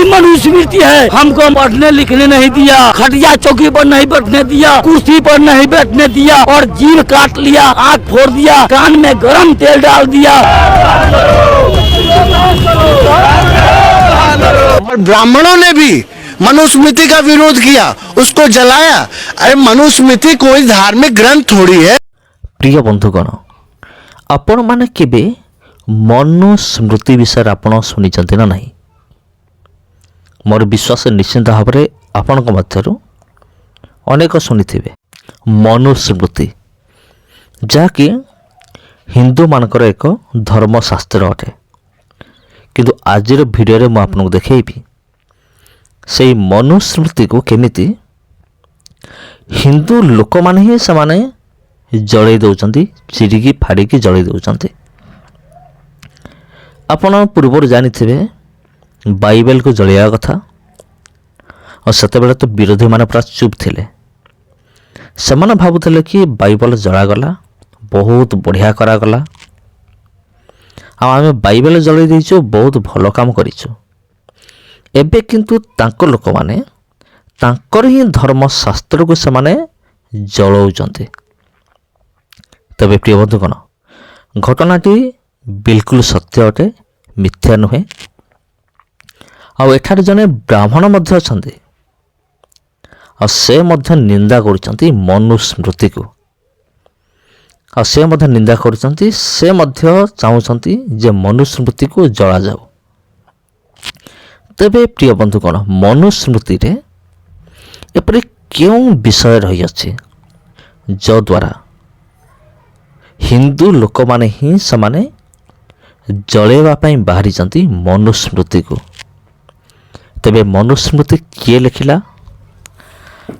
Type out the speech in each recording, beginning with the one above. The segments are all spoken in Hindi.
मनुस्मृति है। हमको पढ़ने लिखने नहीं दिया, खटिया चौकी पर नहीं बैठने दिया, कुर्सी पर नहीं बैठने दिया, और जीभ काट लिया, आँख फोड़ दिया, कान में गरम तेल डाल दिया। और ब्राह्मणों ने भी मनुस्मृति का विरोध किया, उसको जलाया। अरे मनुस्मृति कोई धार्मिक ग्रंथ थोड़ी है। प्रिय बंधुगण, आपण माने केबे मनुस्मृति विषय आपण शुनिचंती ना नहीं? मोर विश्वास निश्चिंत भाव में आपण मध्यरु अनेक शुनिथिबे मनुस्मृति, जहाँकि हिंदू मानकर एक धर्मशास्त्र अटे। किंतु आजिर भिडियो मु आपको देखैबी से मनुस्मृति को केमिति हिंदू लोक माने ही समाने जड़े दौरान, चिरिकी फाड़िकी जड़े दौरान। आपण पूर्व जानी बाइबल को जलिया कथा, और सेतेबेले तो विरोधी माने पूरा चुप थिले। सेमाने भाबुथिले कि बाइबल जलागला, बहुत बढ़िया करागला, आमे बाइबल जलाई देइछु, बहुत भलो काम करिछु। एबे किंतु तांको लोक माने तांकर ही धर्मशास्त्र को सेमाने जलाउचंती। तबे प्रिय बंधुगण, घटनाटी बिल्कुल सत्य अटे, मिथ्या नुहे। आउ एठारे जने ब्राह्मण मध्य अछंती, और से मध्य निंदा करुचंती मनुस्मृति को, और से मध्य निंदा करुचंती, से मध्य चाहूचंती जे मनुस्मृति को जला जाऊ। तेबे प्रिय बंधुगण, मनुस्मृति रे एपरि क्यों विषय रही अछि जो द्वारा हिंदू लोक माने ही समाने जलेवा पाई बाहरी चंती मनुस्मृति को। तेबे मनुस्मृति किए लिखिला,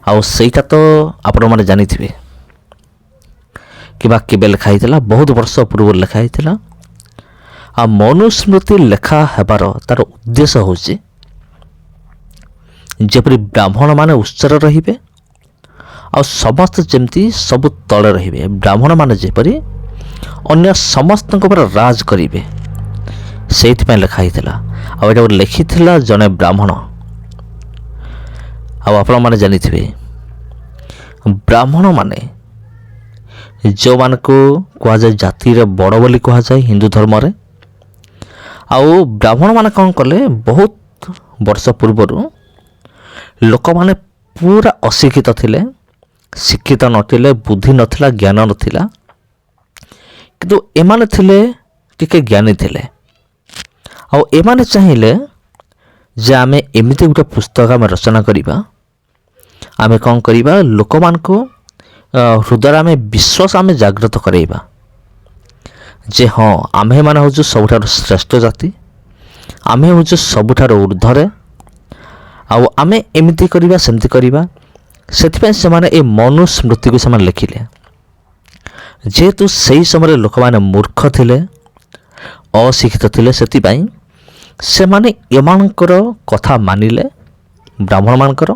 आउ सेटा तो आपण माने जानी थिबे कि केबे लिखा हितला, बहुत वर्ष पूर्व लिखा हितला। आ मनुस्मृति लेखा हेबार तार उद्देश्य होछि जेपरि ब्राह्मण माने उच्चर रहिबे, आ समस्त जेमती सब तले रहिबे। ब्राह्मण माने जेपरि अन्य समस्त पर राज करिवे, सेइथिपाई लेखा हितला। आ एटा लिखिथिला जने ब्राह्मण। आपण माने जानिथिबे ब्राह्मण माने जो मान को कहा जाए जाति रे बड़ बोली कहा जाए हिंदू धर्म रे। आउ ब्राह्मण माने कौन कले, बहुत वर्ष पूर्व लोक माने पूरा अशिक्षित थिले, शिक्षित नथिले, बुद्धि नथिला, ज्ञान नथिला, किंतु एमाने थिले टिके ज्ञानी थिले। आउ एमाने चाहिए जे आमे एमिति गोटे पुस्तक आमे रचना करिबा, आमे कौन करिबा, लोक मान को हृदय आमे विश्वास आमे जागृत कराइबा जे हाँ आमे माने हूँ सबुठार श्रेष्ठ जाति, आमे हूँ सबुठार ऊर्ध्वरे, आउ आमे एमिति करिबा सेमति करिबा। सेथिपाई सेमाने ए मनुस्मृति को सेमाने लिखिले। जेहेतु सही समय लोक माने मूर्ख थिले, अशिक्षित थिले, सेथिपाई सेमाने एमानकर कथा मानिले ब्राह्मण मानकर।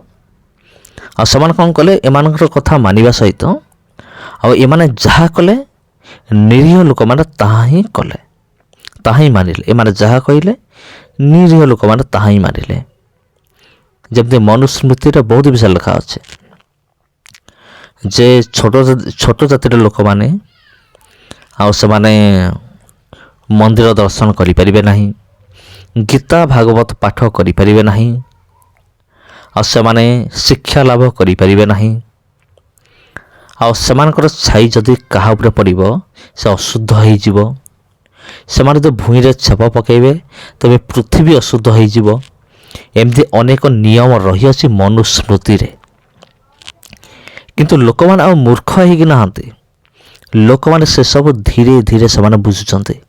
आ सेमाने कौन कले, एमानकर कथा मानिबा सहित आ एमाने जहा कले निरीह लोक माने ताहा ही कले, ताहा ही मानिले। एमाने जहा कहिले निरीह लोक माने ताहा ही मानिले। जबकि मनुस्मृति रे बहुत विषय लिखा अछि जे छोट जातिर लोक माने आ सेमाने मंदिर दर्शन करि परिबे नाही, गीता भागवत पाठ करि परिबे नाही, आ सेमाने शिक्षा लाभ करि परिबे नाही। आ सेमानकर छाई जदि काहा उपरे पड़िबो से अशुद्ध होई जिवो। सेमाने तो भूई रे छेप पकेइबे तबे पृथ्वी अशुद्ध होई जिवो। एमती अनेक नियम रही अछि मनुस्मृति रे, किंतु लोक माने आ मूर्ख होई नाहंती। लोक माने से सब धीरे धीरे सेमाने बुझुचंती।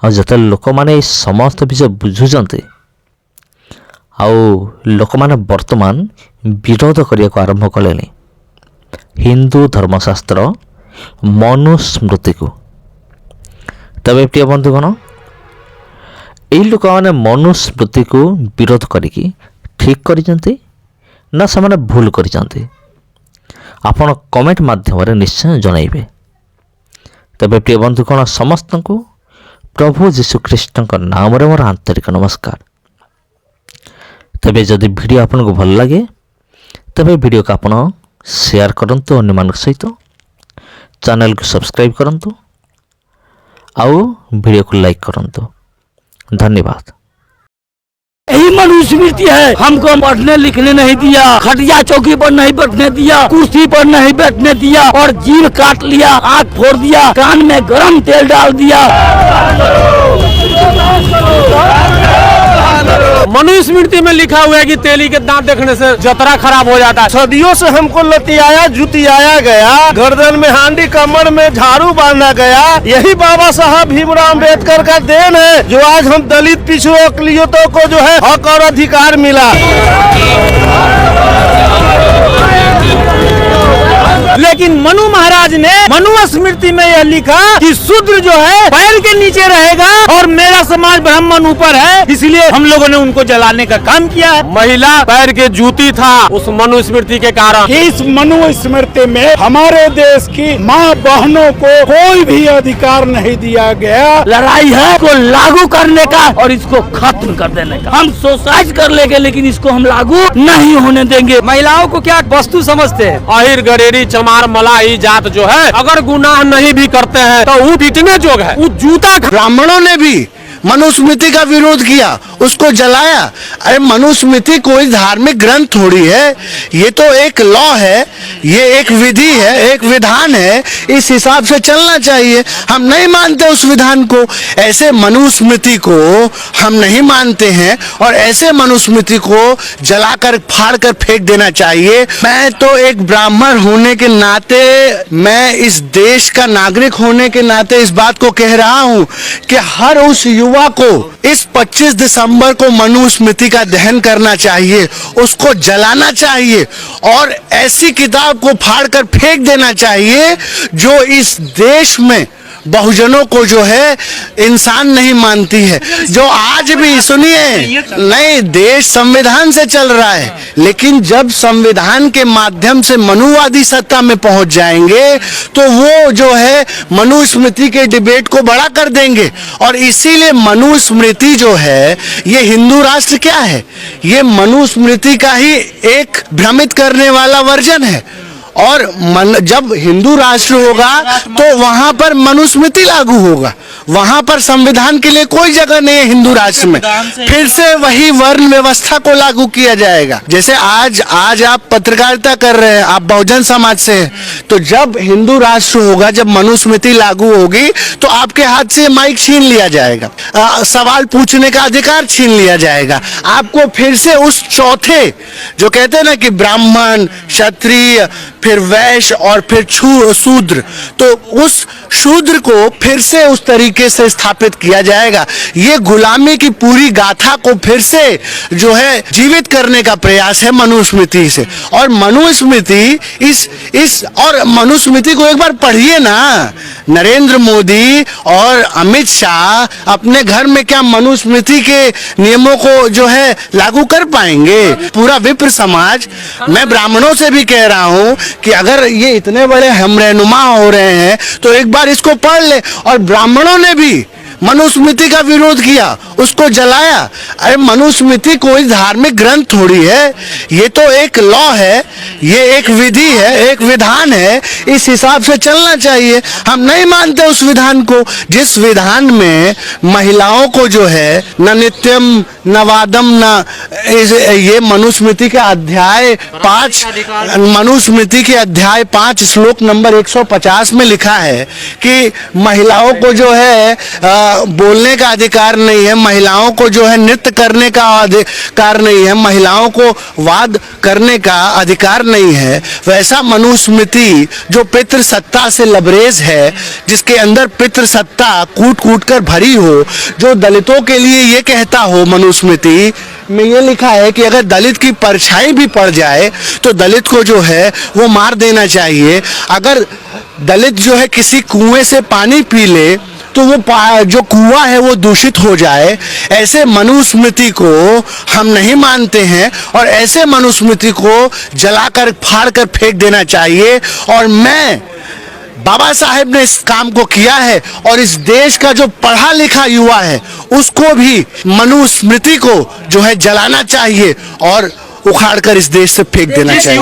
आ जते लोक माने समस्त विषय बुझुचंती, आउ लोक माने वर्तमान विरोध करिया को आरंभ कलेनी हिंदू धर्मशास्त्र मनुस्मृति को। तबे प्रिय बंधुगण, यही लोक मैंने मनुस्मृति को विरोध करिकी ठीक करिसेंती ना से भूल करिसेंती? आपण कमेंट माध्यम निश्चय जनइबे। तबे प्रिय बंधुगण, समस्त को प्रभु जीशु ख्रीष्ट नाम रे मोर आंतरिक नमस्कार। तेबे जदि वीडियो आपन को भल लगे तेबे वीडियो को आपन शेयर करंतु अन्य मानक सहित चैनल को सब्सक्राइब करंतु आउ वीडियो को लाइक करंतु। धन्यवाद। यही मनुस्मृति है। हमको पढ़ने लिखने नहीं दिया, खटिया चौकी पर नहीं बैठने दिया, कुर्सी पर नहीं बैठने दिया और जीभ काट लिया, आँख फोड़ दिया, कान में गरम तेल डाल दिया। मनुस्मृति में लिखा हुआ है कि तेली के दांत देखने से जतरा खराब हो जाता है। सदियों से हमको लतियाया जुतियाया गया, गर्दन में हांडी कमर में झाड़ू बांधा गया। यही बाबा साहब भीमराव अम्बेडकर का देन है जो आज हम दलित पिछड़ों अकलियतों को जो है हक और अधिकार मिला। लेकिन मनु महाराज ने मनुस्मृति में यह लिखा कि शूद्र जो है पैर के नीचे रहेगा और मेरा समाज ब्राह्मण ऊपर है, इसलिए हम लोगों ने उनको जलाने का काम किया है। महिला पैर के जूती था उस मनुस्मृति के कारण। इस मनुस्मृति में हमारे देश की माँ बहनों को कोई भी अधिकार नहीं दिया गया। लड़ाई है इसको लागू करने का और इसको खत्म कर देने का। हम सोसाइज कर लेंगे लेकिन इसको हम लागू नहीं होने देंगे। महिलाओं को क्या वस्तु समझते हैं? आहिर गरेरी चमार मलाई जात जो है अगर गुनाह नहीं भी करते हैं तो वो पीटने जोग है, वो जूता। ब्राह्मणों ने भी मनुस्मृति का विरोध किया, उसको जलाया। अरे मनुस्मृति कोई धार्मिक ग्रंथ थोड़ी है, ये तो एक लॉ है, ये एक विधि है, एक विधान है। इस हिसाब से चलना चाहिए। हम नहीं मानते उस विधान को, ऐसे मनुस्मृति को हम नहीं मानते हैं और ऐसे मनुस्मृति को जलाकर फाड़ कर फेंक देना चाहिए। मैं तो एक ब्राह्मण होने के नाते, मैं इस देश का नागरिक होने के नाते इस बात को कह रहा हूँ कि हर उस युवा को इस 25 दिसंबर को मनुस्मृति का दहन करना चाहिए, उसको जलाना चाहिए और ऐसी किताब को फाड़ कर फेंक देना चाहिए जो इस देश में बहुजनों को जो है इंसान नहीं मानती है। जो आज भी, सुनिए, नहीं, देश संविधान से चल रहा है, लेकिन जब संविधान के माध्यम से मनुवादी सत्ता में पहुंच जाएंगे तो वो जो है मनुस्मृति के डिबेट को बड़ा कर देंगे। और इसीलिए मनुस्मृति जो है ये हिंदू राष्ट्र क्या है, ये मनुस्मृति का ही एक भ्रमित करने वाला वर्जन है। और जब हिंदू राष्ट्र होगा तो वहां पर मनुस्मृति लागू होगा, वहां पर संविधान के लिए कोई जगह नहीं है हिंदू राष्ट्र में। फिर से वही वर्ण व्यवस्था को लागू किया जाएगा। जैसे आज आप पत्रकारिता कर रहे हैं, आप बहुजन समाज से हैं, तो जब हिंदू राष्ट्र होगा, जब मनुस्मृति लागू होगी तो आपके हाथ से माइक छीन लिया जाएगा, सवाल पूछने का अधिकार छीन लिया जाएगा। आपको फिर से उस चौथे जो कहते हैं ना कि ब्राह्मण, क्षत्रिय, फिर वैश्य और फिर शूद्र, तो उस शूद्र को फिर से उस तरीके से स्थापित किया जाएगा। ये गुलामी की पूरी गाथा को फिर से जो है जीवित करने का प्रयास है मनुस्मृति से। और मनुस्मृति और मनुस्मृति को एक बार पढ़िए ना। नरेंद्र मोदी और अमित शाह अपने घर में क्या मनुस्मृति के नियमों को जो है लागू कर पाएंगे? पूरा विप्र समाज, मैं ब्राह्मणों से भी कह रहा हूं कि अगर ये इतने बड़े हमरहनुमा हो रहे हैं तो एक बार इसको पढ़ ले। और ब्राह्मणों ने भी मनुस्मृति का विरोध किया, उसको जलाया। अरे मनुस्मृति कोई धार्मिक ग्रंथ थोड़ी है, ये तो एक लॉ है, ये एक विधि है, एक विधान है। इस हिसाब से चलना चाहिए। हम नहीं मानते उस विधान को, जिस विधान में महिलाओं को जो है न नित्यम न वादम न, ये मनुस्मृति के अध्याय 5, मनुस्मृति के अध्याय 5 श्लोक नंबर 150 में लिखा है कि महिलाओं को जो है बोलने का अधिकार नहीं है, महिलाओं को जो है नृत्य करने का अधिकार नहीं है, महिलाओं को वाद करने का अधिकार नहीं है। वैसा मनुस्मृति जो पितृसत्ता से लबरेज है, जिसके अंदर पितृसत्ता कूट कूट कर भरी हो, जो दलितों के लिए ये कहता हो, मनुस्मृति में ये लिखा है कि अगर दलित की परछाई भी पड़ जाए तो दलित को जो है वो मार देना चाहिए। अगर दलित जो है किसी कुएं से पानी पी ले तो वो जो कुआं है वो दूषित हो जाए। ऐसे मनुस्मृति को हम नहीं मानते हैं और ऐसे मनुस्मृति को जलाकर फाड़ कर फेंक देना चाहिए। और मैं बाबा साहेब ने इस काम को किया है और इस देश का जो पढ़ा लिखा युवा है उसको भी मनुस्मृति को जो है जलाना चाहिए और उखाड़कर इस देश से फेंक देना चाहिए।